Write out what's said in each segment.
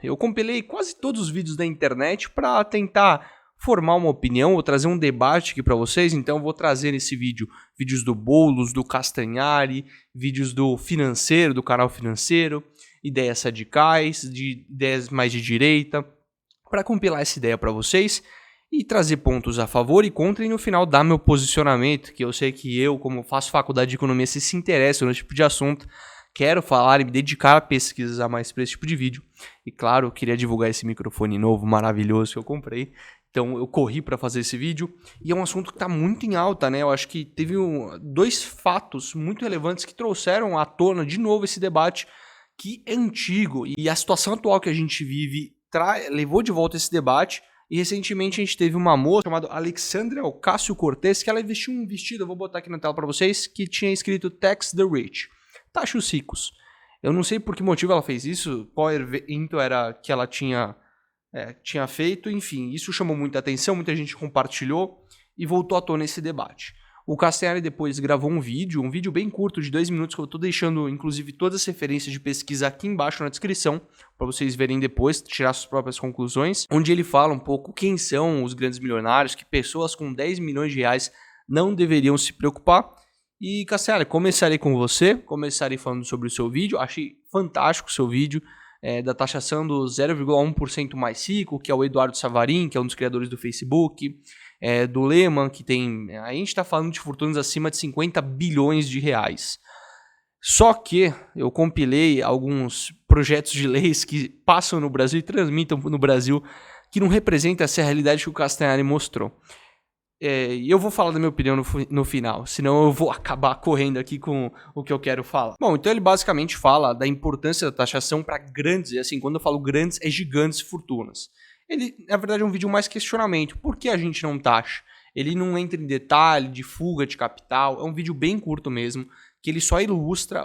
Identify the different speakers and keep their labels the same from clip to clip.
Speaker 1: Eu compilei quase todos os vídeos da internet para tentar formar uma opinião ou trazer um debate aqui para vocês. Então eu vou trazer nesse vídeo vídeos do Boulos, do Castanhari, vídeos do Financeiro, do canal Financeiro, ideias radicais, de ideias mais de direita, para compilar essa ideia para vocês e trazer pontos a favor e contra e no final dar meu posicionamento, que eu sei que eu, como faço faculdade de economia, se interessa nesse tipo de assunto, quero falar e me dedicar a pesquisar mais para esse tipo de vídeo. E claro, eu queria divulgar esse microfone novo, maravilhoso que eu comprei. Então eu corri para fazer esse vídeo e é um assunto que está muito em alta, né? Eu acho que teve dois fatos muito relevantes que trouxeram à tona de novo esse debate que é antigo e a situação atual que a gente vive levou de volta esse debate. E recentemente a gente teve uma moça chamada Alexandria Ocasio-Cortez que ela vestiu um vestido, eu vou botar aqui na tela para vocês, que tinha escrito Tax the Rich, taxa os ricos. Eu não sei por que motivo ela fez isso, qual evento era que ela tinha feito, enfim, isso chamou muita atenção, muita gente compartilhou e voltou à tona esse debate. O Castanhari depois gravou um vídeo bem curto de 2 minutos, que eu estou deixando inclusive todas as referências de pesquisa aqui embaixo na descrição, para vocês verem depois, tirar suas próprias conclusões, onde ele fala um pouco quem são os grandes milionários, que pessoas com 10 milhões de reais não deveriam se preocupar. E Castanhari, começarei com você, começarei falando sobre o seu vídeo, achei fantástico o seu vídeo, da taxação do 0,1% mais rico, que é o Eduardo Savarin, que é um dos criadores do Facebook, do Lehman, que tem... A gente está falando de fortunas acima de 50 bilhões de reais. Só que eu compilei alguns projetos de leis que passam no Brasil e transmitam no Brasil, que não representam essa realidade que o Castanhari mostrou. E eu vou falar da minha opinião no final, senão eu vou acabar correndo aqui com o que eu quero falar. Bom, então ele basicamente fala da importância da taxação para grandes, e assim, quando eu falo grandes, é gigantes fortunas. Ele, na verdade, é um vídeo mais questionamento. Por que a gente não taxa? Ele não entra em detalhe de fuga de capital, é um vídeo bem curto mesmo, que ele só ilustra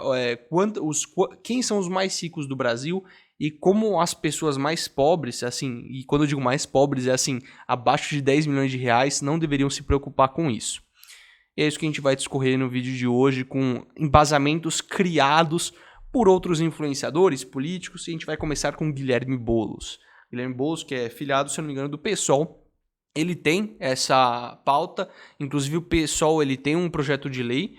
Speaker 1: quem são os mais ricos do Brasil e como as pessoas mais pobres, assim, e quando eu digo mais pobres, é assim, abaixo de 10 milhões de reais, não deveriam se preocupar com isso. E é isso que a gente vai discorrer no vídeo de hoje, com embasamentos criados por outros influenciadores políticos, e a gente vai começar com Guilherme Boulos. Guilherme Boulos, que é filiado, se não me engano, do PSOL, ele tem essa pauta, inclusive o PSOL ele tem um projeto de lei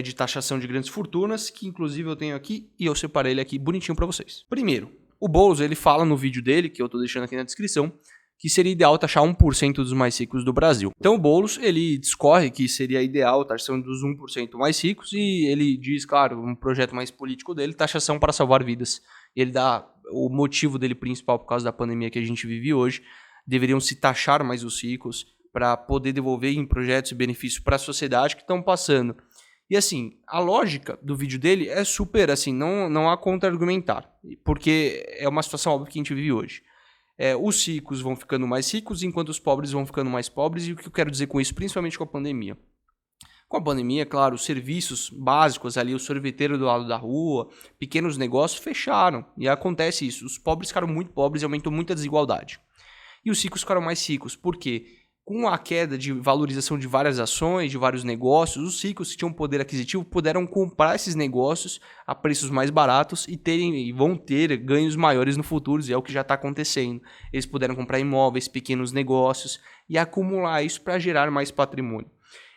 Speaker 1: de taxação de grandes fortunas, que inclusive eu tenho aqui e eu separei ele aqui bonitinho para vocês. Primeiro, o Boulos ele fala no vídeo dele, que eu estou deixando aqui na descrição, que seria ideal taxar 1% dos mais ricos do Brasil. Então o Boulos ele discorre que seria ideal a taxação dos 1% mais ricos e ele diz, claro, um projeto mais político dele, taxação para salvar vidas. Ele dá o motivo dele principal por causa da pandemia que a gente vive hoje, deveriam se taxar mais os ricos para poder devolver em projetos e benefícios para a sociedade que estão passando. E assim, a lógica do vídeo dele é super, assim, não há contra-argumentar, porque é uma situação óbvia que a gente vive hoje. Os ricos vão ficando mais ricos, enquanto os pobres vão ficando mais pobres, e o que eu quero dizer com isso, principalmente com a pandemia? Com a pandemia, claro, os serviços básicos ali, o sorveteiro do lado da rua, pequenos negócios fecharam, e acontece isso, os pobres ficaram muito pobres e aumentou muito a desigualdade. E os ricos ficaram mais ricos, por quê? Com a queda de valorização de várias ações, de vários negócios, os ricos que tinham poder aquisitivo puderam comprar esses negócios a preços mais baratos e vão ter ganhos maiores no futuro, e é o que já está acontecendo. Eles puderam comprar imóveis, pequenos negócios e acumular isso para gerar mais patrimônio.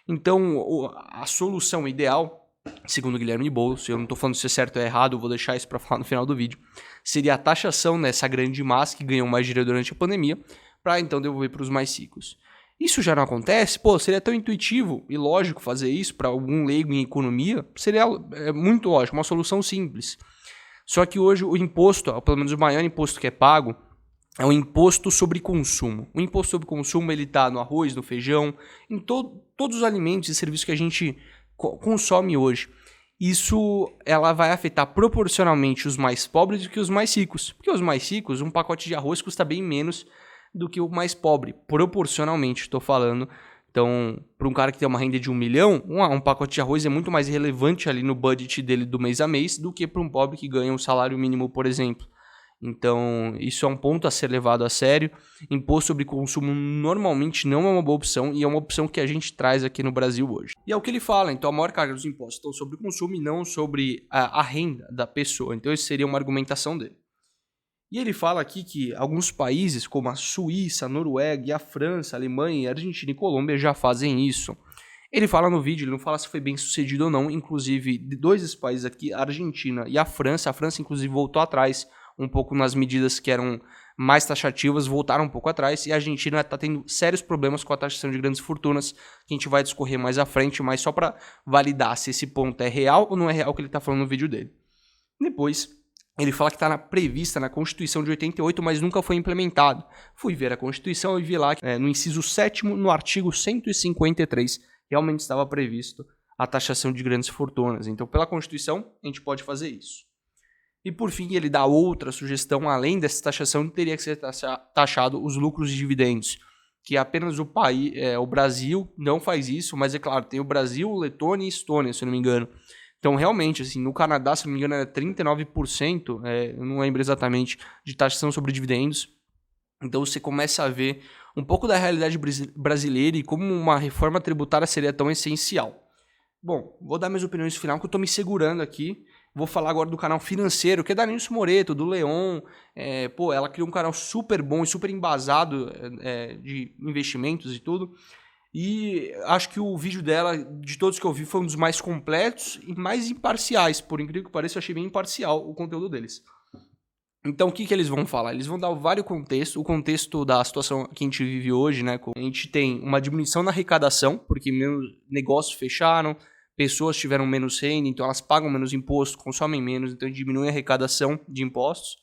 Speaker 1: Então, a solução ideal, segundo Guilherme Boulos, eu não estou falando se é certo ou errado, eu vou deixar isso para falar no final do vídeo, seria a taxação dessa grande massa que ganhou mais dinheiro durante a pandemia, para então devolver para os mais ricos. Isso já não acontece? Pô, seria tão intuitivo e lógico fazer isso para algum leigo em economia? Seria muito lógico, uma solução simples. Só que hoje o imposto, pelo menos o maior imposto que é pago, é o imposto sobre consumo. O imposto sobre consumo ele está no arroz, no feijão, em todos os alimentos e serviços que a gente consome hoje. Isso ela vai afetar proporcionalmente os mais pobres do que os mais ricos. Porque os mais ricos, um pacote de arroz custa bem menos do que o mais pobre, proporcionalmente, estou falando. Então, para um cara que tem uma renda de 1 milhão, um pacote de arroz é muito mais relevante ali no budget dele do mês a mês do que para um pobre que ganha um salário mínimo, por exemplo. Então, isso é um ponto a ser levado a sério. Imposto sobre consumo normalmente não é uma boa opção e é uma opção que a gente traz aqui no Brasil hoje. E é o que ele fala, então a maior carga dos impostos estão sobre o consumo e não sobre a renda da pessoa. Então, essa seria uma argumentação dele. E ele fala aqui que alguns países, como a Suíça, a Noruega, e a França, a Alemanha, a Argentina e Colômbia já fazem isso. Ele fala no vídeo, ele não fala se foi bem sucedido ou não, inclusive de dois desses países aqui, a Argentina e a França inclusive voltou atrás um pouco nas medidas que eram mais taxativas, voltaram um pouco atrás, e a Argentina está tendo sérios problemas com a taxação de grandes fortunas, que a gente vai discorrer mais à frente, mas só para validar se esse ponto é real ou não é real que ele está falando no vídeo dele. Depois, ele fala que está prevista na Constituição de 88, mas nunca foi implementado. Fui ver a Constituição e vi lá, no inciso 7º, no artigo 153, realmente estava previsto a taxação de grandes fortunas. Então, pela Constituição, a gente pode fazer isso. E, por fim, ele dá outra sugestão, além dessa taxação, teria que ser taxado os lucros de dividendos, que apenas o Brasil não faz isso, mas é claro, tem o Brasil, Letônia e Estônia, se eu não me engano. Então, realmente, assim, no Canadá, se não me engano, era 39%, eu não lembro exatamente, de taxação sobre dividendos. Então, você começa a ver um pouco da realidade brasileira e como uma reforma tributária seria tão essencial. Bom, vou dar minhas opiniões no final, que eu estou me segurando aqui. Vou falar agora do canal financeiro, que é da Nilce Moreto, do Leon. Ela criou um canal super bom e super embasado de investimentos e tudo. E acho que o vídeo dela, de todos que eu vi, foi um dos mais completos e mais imparciais. Por incrível que pareça, eu achei bem imparcial o conteúdo deles. Então, o que eles vão falar? Eles vão dar vários contextos. O contexto da situação que a gente vive hoje, né? A gente tem uma diminuição na arrecadação, porque menos negócios fecharam, pessoas tiveram menos renda, então elas pagam menos imposto, consomem menos, então diminui a arrecadação de impostos.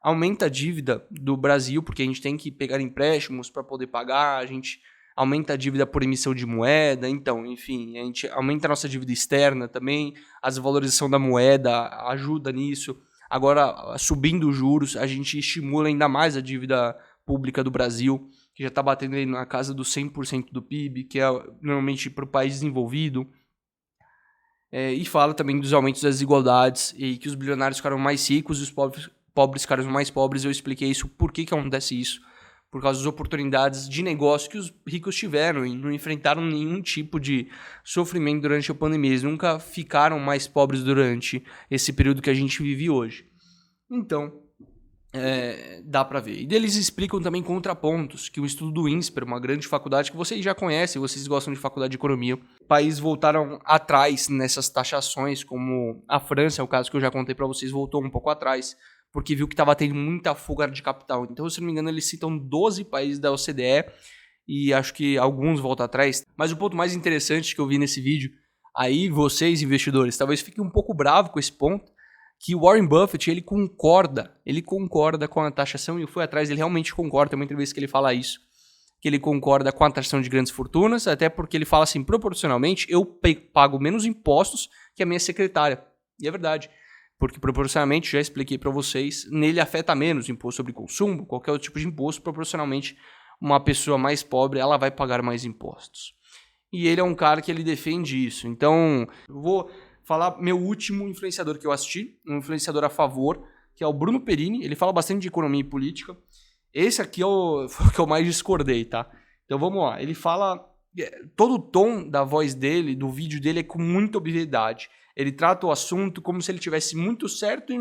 Speaker 1: Aumenta a dívida do Brasil, porque a gente tem que pegar empréstimos para poder pagar, a gente aumenta a dívida por emissão de moeda, então, enfim, a gente aumenta a nossa dívida externa também, a desvalorização da moeda ajuda nisso. Agora, subindo os juros, a gente estimula ainda mais a dívida pública do Brasil, que já está batendo aí na casa dos 100% do PIB, que é normalmente para o país desenvolvido. E fala também dos aumentos das desigualdades e que os bilionários ficaram mais ricos e os pobres ficaram mais pobres. Eu expliquei isso, por que acontece isso. Por causa das oportunidades de negócio que os ricos tiveram e não enfrentaram nenhum tipo de sofrimento durante a pandemia. Eles nunca ficaram mais pobres durante esse período que a gente vive hoje. Então, dá para ver. E eles explicam também contrapontos, que o estudo do INSPER, uma grande faculdade que vocês já conhecem, vocês gostam de faculdade de economia, países voltaram atrás nessas taxações, como a França, é o caso que eu já contei para vocês, voltou um pouco atrás, porque viu que estava tendo muita fuga de capital. Então, se não me engano, eles citam 12 países da OCDE e acho que alguns voltam atrás. Mas o ponto mais interessante que eu vi nesse vídeo, aí vocês, investidores, talvez fiquem um pouco bravos com esse ponto, que o Warren Buffett, ele concorda com a taxação, e eu fui atrás, ele realmente concorda, tem uma entrevista que ele fala isso, que ele concorda com a taxação de grandes fortunas, até porque ele fala assim, proporcionalmente, eu pago menos impostos que a minha secretária. E é verdade. Porque proporcionalmente, já expliquei para vocês, nele afeta menos imposto sobre consumo, qualquer outro tipo de imposto, proporcionalmente uma pessoa mais pobre, ela vai pagar mais impostos. E ele é um cara que ele defende isso. Então, eu vou falar meu último influenciador que eu assisti, um influenciador a favor, que é o Bruno Perini, ele fala bastante de economia e política. Esse aqui foi o que eu mais discordei, tá? Então vamos lá, ele fala, todo o tom da voz dele, do vídeo dele é com muita obviedade. Ele trata o assunto como se ele tivesse muito certo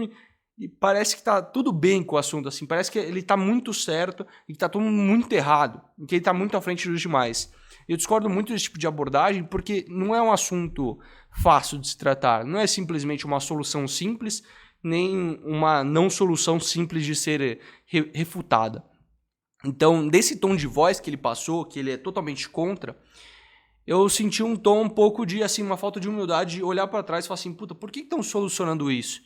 Speaker 1: e parece que tá tudo bem com o assunto, assim. Parece que ele tá muito certo e que tá tudo muito errado, e que ele tá muito à frente dos demais. Eu discordo muito desse tipo de abordagem porque não é um assunto fácil de se tratar. Não é simplesmente uma solução simples, nem uma não solução simples de ser refutada. Então, desse tom de voz que ele passou, que ele é totalmente contra, eu senti um tom um pouco de, assim, uma falta de humildade, de olhar para trás e falar assim, puta, por que estão solucionando isso?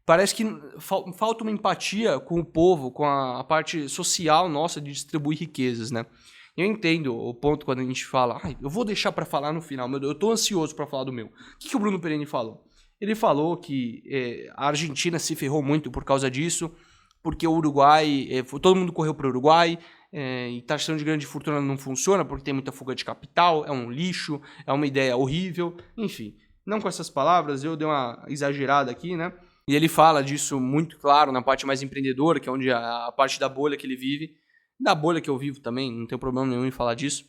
Speaker 1: Parece que falta uma empatia com o povo, com a parte social nossa de distribuir riquezas, né? Eu entendo o ponto quando a gente fala, eu vou deixar para falar no final, meu Deus, eu tô ansioso para falar do meu. O que o Bruno Perini falou? Ele falou que a Argentina se ferrou muito por causa disso, porque o Uruguai, todo mundo correu para o Uruguai, e taxação de grande fortuna não funciona porque tem muita fuga de capital, é um lixo, é uma ideia horrível, enfim. Não com essas palavras, eu dei uma exagerada aqui, né? E ele fala disso muito claro na parte mais empreendedora, que é onde a parte da bolha que ele vive, da bolha que eu vivo também, não tenho problema nenhum em falar disso.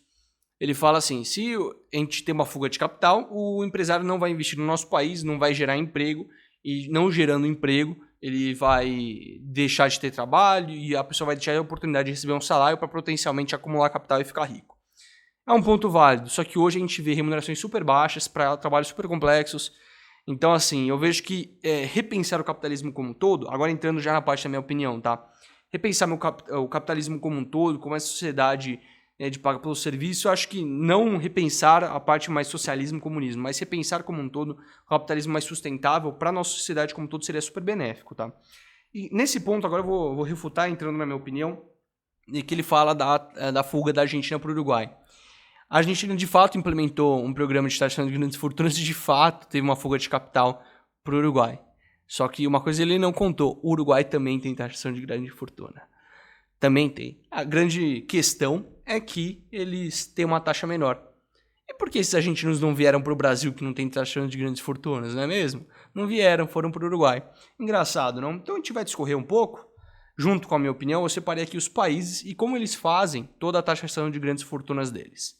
Speaker 1: Ele fala assim, se a gente tem uma fuga de capital, o empresário não vai investir no nosso país, não vai gerar emprego, e não gerando emprego, ele vai deixar de ter trabalho e a pessoa vai deixar a oportunidade de receber um salário para potencialmente acumular capital e ficar rico. É um ponto válido, só que hoje a gente vê remunerações super baixas para trabalhos super complexos. Então, assim, eu vejo que repensar o capitalismo como um todo, agora entrando já na parte da minha opinião, tá? Repensar o capitalismo como um todo, como essa sociedade de paga pelo serviço, eu acho que não repensar a parte mais socialismo e comunismo, mas repensar como um todo o capitalismo mais sustentável para a nossa sociedade como um todo seria super benéfico, tá? E nesse ponto, agora eu vou refutar, entrando na minha opinião, e que ele fala da fuga da Argentina para o Uruguai. A Argentina, de fato, implementou um programa de taxação de grandes fortunas e, de fato, teve uma fuga de capital para o Uruguai. Só que uma coisa ele não contou, o Uruguai também tem taxação de grande fortuna. Também tem. A grande questão é que eles têm uma taxa menor. E por que esses argentinos não vieram para o Brasil, que não tem taxação de grandes fortunas, não é mesmo? Não vieram, foram para o Uruguai. Engraçado, não? Então a gente vai discorrer um pouco. Junto com a minha opinião, eu separei aqui os países e como eles fazem toda a taxação de grandes fortunas deles.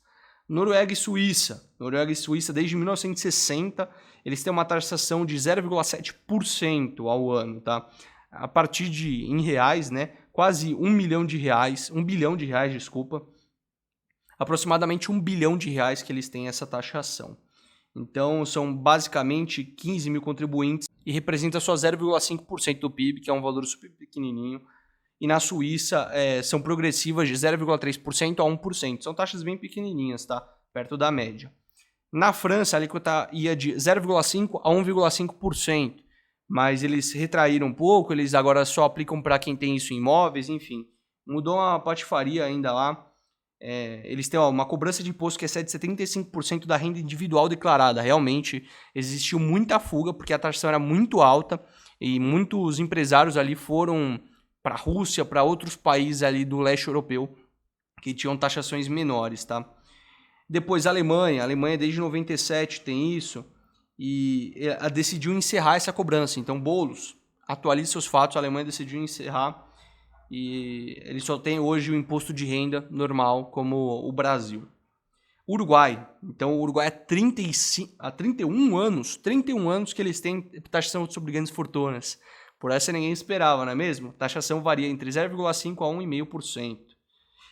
Speaker 1: Noruega e Suíça. Noruega e Suíça, desde 1960, eles têm uma taxação de 0,7% ao ano, tá? A partir de, em reais, né? Quase 1 milhão de reais, 1 bilhão de reais, desculpa. Aproximadamente 1 bilhão de reais que eles têm essa taxação. Então, são basicamente 15 mil contribuintes e representa só 0,5% do PIB, que é um valor super pequenininho. E na Suíça são progressivas de 0,3% a 1%. São taxas bem pequenininhas, tá? Perto da média. Na França, a alíquota ia de 0,5% a 1,5%. Mas eles retraíram um pouco, eles agora só aplicam para quem tem isso em imóveis, enfim. Mudou uma patifaria ainda lá. Eles têm uma cobrança de imposto que excede 75% da renda individual declarada. Realmente existiu muita fuga, porque a taxação era muito alta e muitos empresários ali foram para a Rússia, para outros países ali do leste europeu que tinham taxações menores, tá? Depois a Alemanha desde 97 tem isso e decidiu encerrar essa cobrança. Então, Boulos, atualize seus fatos, a Alemanha decidiu encerrar e ele só tem hoje o imposto de renda normal como o Brasil. Uruguai, então o Uruguai há 31 anos que eles têm taxação sobre grandes fortunas. Por essa ninguém esperava, não é mesmo? A taxação varia entre 0,5% a 1,5%.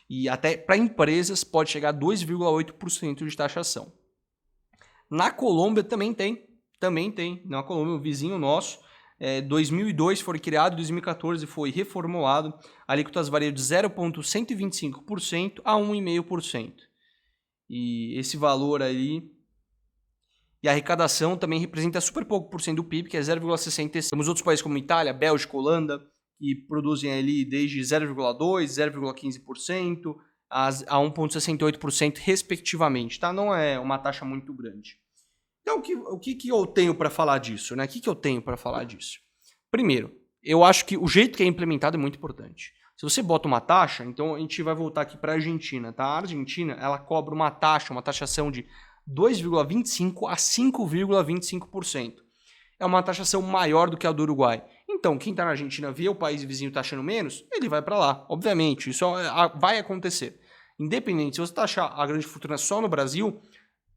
Speaker 1: E até para empresas pode chegar a 2,8% de taxação. Na Colômbia também tem. Na Colômbia, um vizinho nosso, 2002 foi criado, 2014 foi reformulado. A alíquota varia de 0,125% a 1,5%. E esse valor aí... E a arrecadação também representa super pouco por cento do PIB, que é 0,66%. Temos outros países como Itália, Bélgica, Holanda, que produzem ali desde 0,2%, 0,15% a 1,68% respectivamente, tá? Não é uma taxa muito grande. Então, o que eu tenho para falar disso, né? O que eu tenho para falar disso? Primeiro, eu acho que o jeito que é implementado é muito importante. Se você bota uma taxa, então a gente vai voltar aqui para a Argentina, tá? A Argentina, ela cobra uma taxação de 2,25% a 5,25%. É uma taxação maior do que a do Uruguai. Então, quem está na Argentina vê o país vizinho taxando menos, ele vai para lá. Obviamente, isso vai acontecer. Independente, se você taxar a grande fortuna só no Brasil,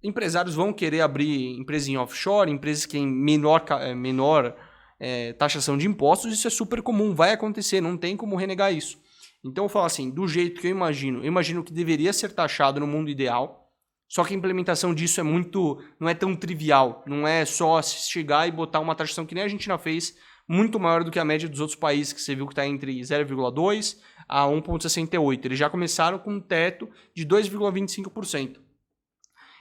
Speaker 1: empresários vão querer abrir empresas em offshore, empresas que têm menor taxação de impostos, isso é super comum, vai acontecer, não tem como renegar isso. Então, eu falo assim, do jeito que eu imagino que deveria ser taxado no mundo ideal. Só que a implementação disso não é tão trivial. Não é só chegar e botar uma taxação que nem a Argentina fez, muito maior do que a média dos outros países, que você viu que está entre 0,2% a 1,68%. Eles já começaram com um teto de 2,25%.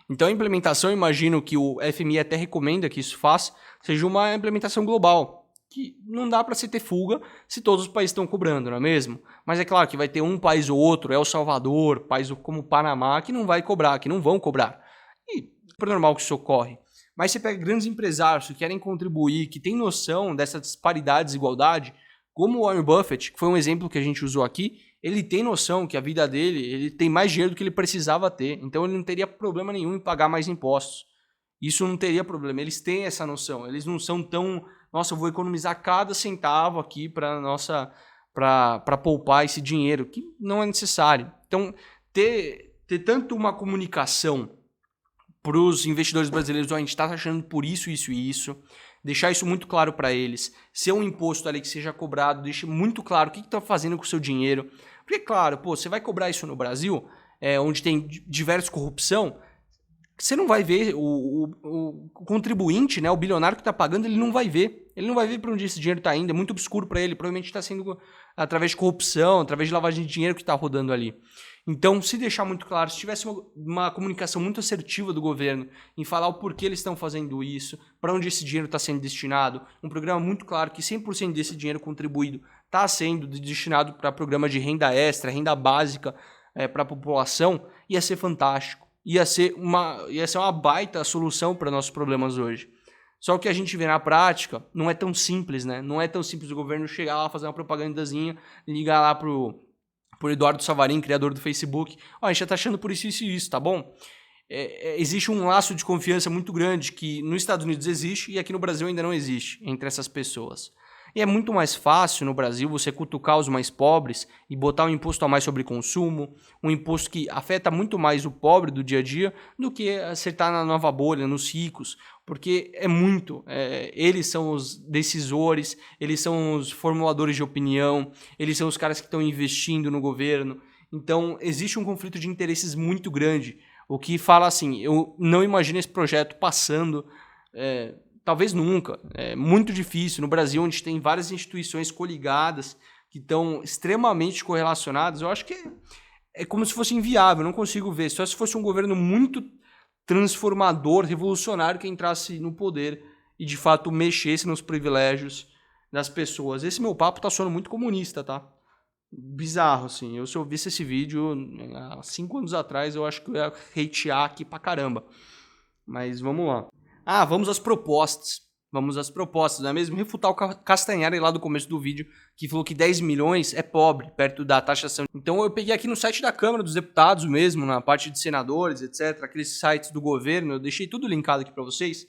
Speaker 1: Então a implementação, eu imagino que o FMI até recomenda que isso faça, seja uma implementação global. Que não dá para se ter fuga se todos os países estão cobrando, não é mesmo? Mas é claro que vai ter um país ou outro, El Salvador, país como o Panamá, que não vai cobrar, que não vão cobrar. E é super normal que isso ocorre. Mas você pega grandes empresários que querem contribuir, que têm noção dessa disparidade, desigualdade, como o Warren Buffett, que foi um exemplo que a gente usou aqui, ele tem noção que a vida dele, ele tem mais dinheiro do que ele precisava ter, então ele não teria problema nenhum em pagar mais impostos. Isso não teria problema, eles têm essa noção, eles não são tão... Nossa, eu vou economizar cada centavo aqui para poupar esse dinheiro, que não é necessário. Então, ter tanto uma comunicação para os investidores brasileiros, a gente está taxando por isso, isso e isso. deixar isso muito claro para eles, ser um imposto ali que seja cobrado, deixe muito claro o que está fazendo com o seu dinheiro. Porque, claro, pô, você vai cobrar isso no Brasil, onde tem diversa corrupção, você não vai ver, o contribuinte, né, o bilionário que está pagando, ele não vai ver. Ele não vai ver para onde esse dinheiro está indo, é muito obscuro para ele, provavelmente está sendo através de corrupção, através de lavagem de dinheiro que está rodando ali. Então, se deixar muito claro, se tivesse uma comunicação muito assertiva do governo em falar o porquê eles estão fazendo isso, para onde esse dinheiro está sendo destinado, um programa muito claro que 100% desse dinheiro contribuído está sendo destinado para programa de renda extra, renda básica para a população, ia ser fantástico. Ia ser uma baita solução para nossos problemas hoje. Só que a gente vê na prática, não é tão simples, né? Não é tão simples o governo chegar lá, fazer uma propagandazinha, ligar lá pro Eduardo Savarin, criador do Facebook. Ó, a gente já tá achando por isso e isso, tá bom? Existe um laço de confiança muito grande que nos Estados Unidos existe e aqui no Brasil ainda não existe entre essas pessoas. E é muito mais fácil no Brasil você cutucar os mais pobres e botar um imposto a mais sobre consumo, um imposto que afeta muito mais o pobre do dia a dia do que acertar na nova bolha, nos ricos, porque eles são os decisores, eles são os formuladores de opinião, eles são os caras que estão investindo no governo. Então existe um conflito de interesses muito grande, o que fala assim, eu não imagino esse projeto passando... Talvez nunca. É muito difícil. No Brasil, onde tem várias instituições coligadas que estão extremamente correlacionadas, eu acho que é como se fosse inviável. Eu não consigo ver. Só se fosse um governo muito transformador, revolucionário, que entrasse no poder e, de fato, mexesse nos privilégios das pessoas. Esse meu papo tá soando muito comunista, tá? Bizarro, assim. Se eu visse esse vídeo há 5 anos atrás, eu acho que eu ia hatear aqui pra caramba. Mas vamos lá. Vamos às propostas. Vamos às propostas, não é mesmo? Refutar o Castanhari lá do começo do vídeo, que falou que 10 milhões é pobre, perto da taxação. Então eu peguei aqui no site da Câmara dos Deputados mesmo, na parte de senadores, etc., aqueles sites do governo, eu deixei tudo linkado aqui para vocês.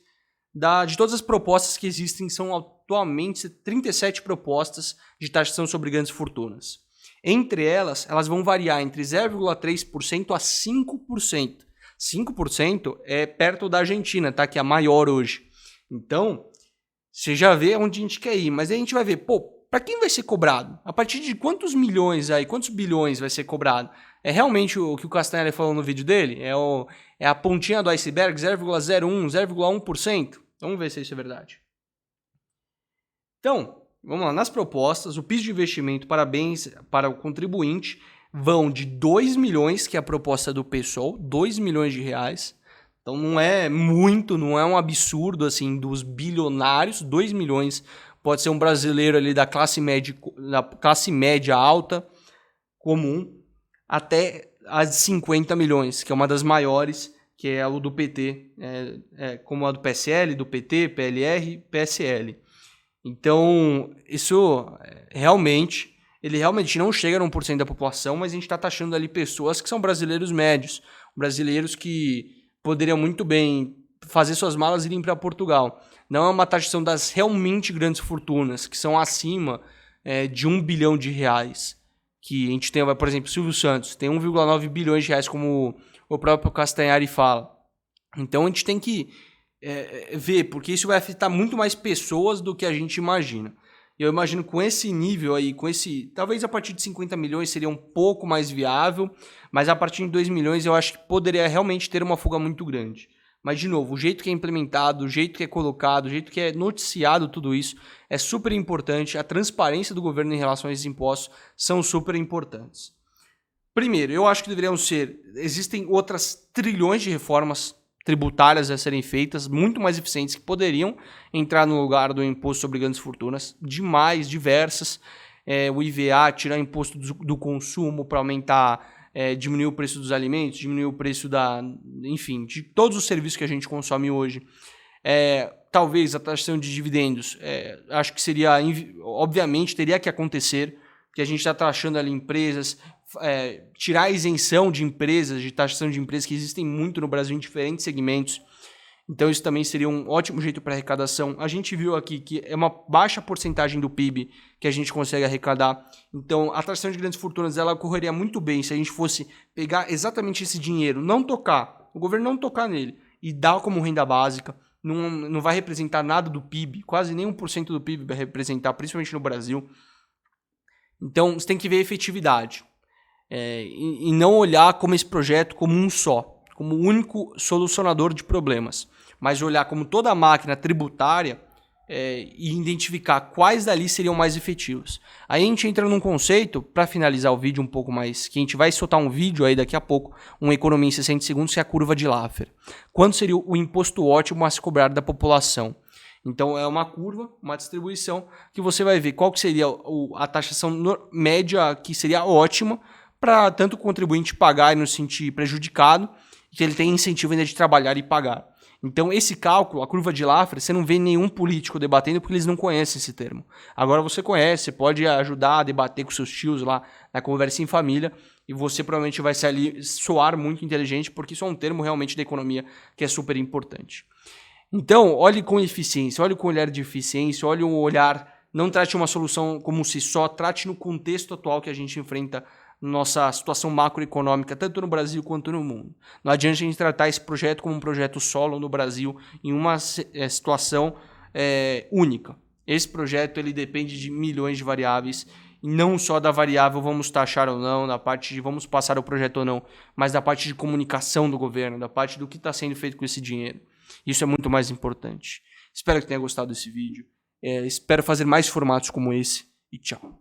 Speaker 1: De todas as propostas que existem, são atualmente 37 propostas de taxação sobre grandes fortunas. Entre elas vão variar entre 0,3% a 5%. 5% é perto da Argentina, tá? Que é a maior hoje. Então, você já vê onde a gente quer ir. Mas aí a gente vai ver, para quem vai ser cobrado? A partir de quantos milhões aí, quantos bilhões vai ser cobrado? É realmente o que o Castanhari falou no vídeo dele? É a pontinha do iceberg, 0,01, 0,1%? Vamos ver se isso é verdade. Então, vamos lá. Nas propostas, o piso de investimento para o contribuinte vão de 2 milhões, que é a proposta do PSOL, 2 milhões de reais. Então não é muito, não é um absurdo assim dos bilionários. 2 milhões pode ser um brasileiro ali da classe média alta, comum, até as 50 milhões, que é uma das maiores, que é a do PT, como a do PSL, do PT, PLR, PSL. Então, isso realmente... Ele realmente não chega a 1% da população, mas a gente está taxando ali pessoas que são brasileiros médios, brasileiros que poderiam muito bem fazer suas malas e irem para Portugal. Não é uma taxação das realmente grandes fortunas, que são acima de 1 bilhão de reais. Que a gente tem, por exemplo, Silvio Santos, tem 1,9 bilhões de reais, como o próprio Castanhari fala. Então a gente tem que ver, porque isso vai afetar muito mais pessoas do que a gente imagina. Eu imagino com esse nível aí, talvez a partir de 50 milhões seria um pouco mais viável, mas a partir de 2 milhões eu acho que poderia realmente ter uma fuga muito grande. Mas, de novo, o jeito que é implementado, o jeito que é colocado, o jeito que é noticiado tudo isso é super importante. A transparência do governo em relação a esses impostos são super importantes. Primeiro, eu acho que existem outras trilhões de reformas tributárias a serem feitas, muito mais eficientes, que poderiam entrar no lugar do imposto sobre grandes fortunas, diversas. O IVA, tirar imposto do consumo para aumentar, diminuir o preço dos alimentos, diminuir o preço de todos os serviços que a gente consome hoje. Talvez a taxação de dividendos, acho que seria, obviamente, teria que acontecer, porque a gente está taxando ali empresas, tirar a isenção de empresas, de taxação de empresas que existem muito no Brasil em diferentes segmentos. Então isso também seria um ótimo jeito para arrecadação. A gente viu aqui que é uma baixa porcentagem do PIB que a gente consegue arrecadar. Então a taxação de grandes fortunas ela ocorreria muito bem se a gente fosse pegar exatamente esse dinheiro, o governo não tocar nele e dar como renda básica, não vai representar nada do PIB, quase nem 1% do PIB vai representar, principalmente no Brasil. Então, você tem que ver a efetividade. E não olhar como esse projeto como um só, como o único solucionador de problemas, mas olhar como toda a máquina tributária e identificar quais dali seriam mais efetivos. Aí a gente entra num conceito, para finalizar o vídeo um pouco mais, que a gente vai soltar um vídeo aí daqui a pouco, uma economia em 60 segundos, que é a curva de Laffer. Quando seria o imposto ótimo a se cobrar da população? Então é uma curva, uma distribuição, que você vai ver qual que seria a taxação média que seria ótima para tanto o contribuinte pagar e não se sentir prejudicado, que ele tem incentivo ainda de trabalhar e pagar. Então esse cálculo, a curva de Laffer, você não vê nenhum político debatendo porque eles não conhecem esse termo. Agora você conhece, você pode ajudar a debater com seus tios lá na conversa em família e você provavelmente vai soar muito inteligente porque isso é um termo realmente da economia que é super importante. Então, olhe com eficiência, olhe com olhar de eficiência, olhe um olhar, não trate uma solução como se só, trate no contexto atual que a gente enfrenta nossa situação macroeconômica, tanto no Brasil quanto no mundo. Não adianta a gente tratar esse projeto como um projeto solo no Brasil, em uma situação única. Esse projeto ele depende de milhões de variáveis, e não só da variável vamos taxar ou não, da parte de vamos passar o projeto ou não, mas da parte de comunicação do governo, da parte do que está sendo feito com esse dinheiro. Isso é muito mais importante. Espero que tenha gostado desse vídeo. Espero fazer mais formatos como esse. E tchau.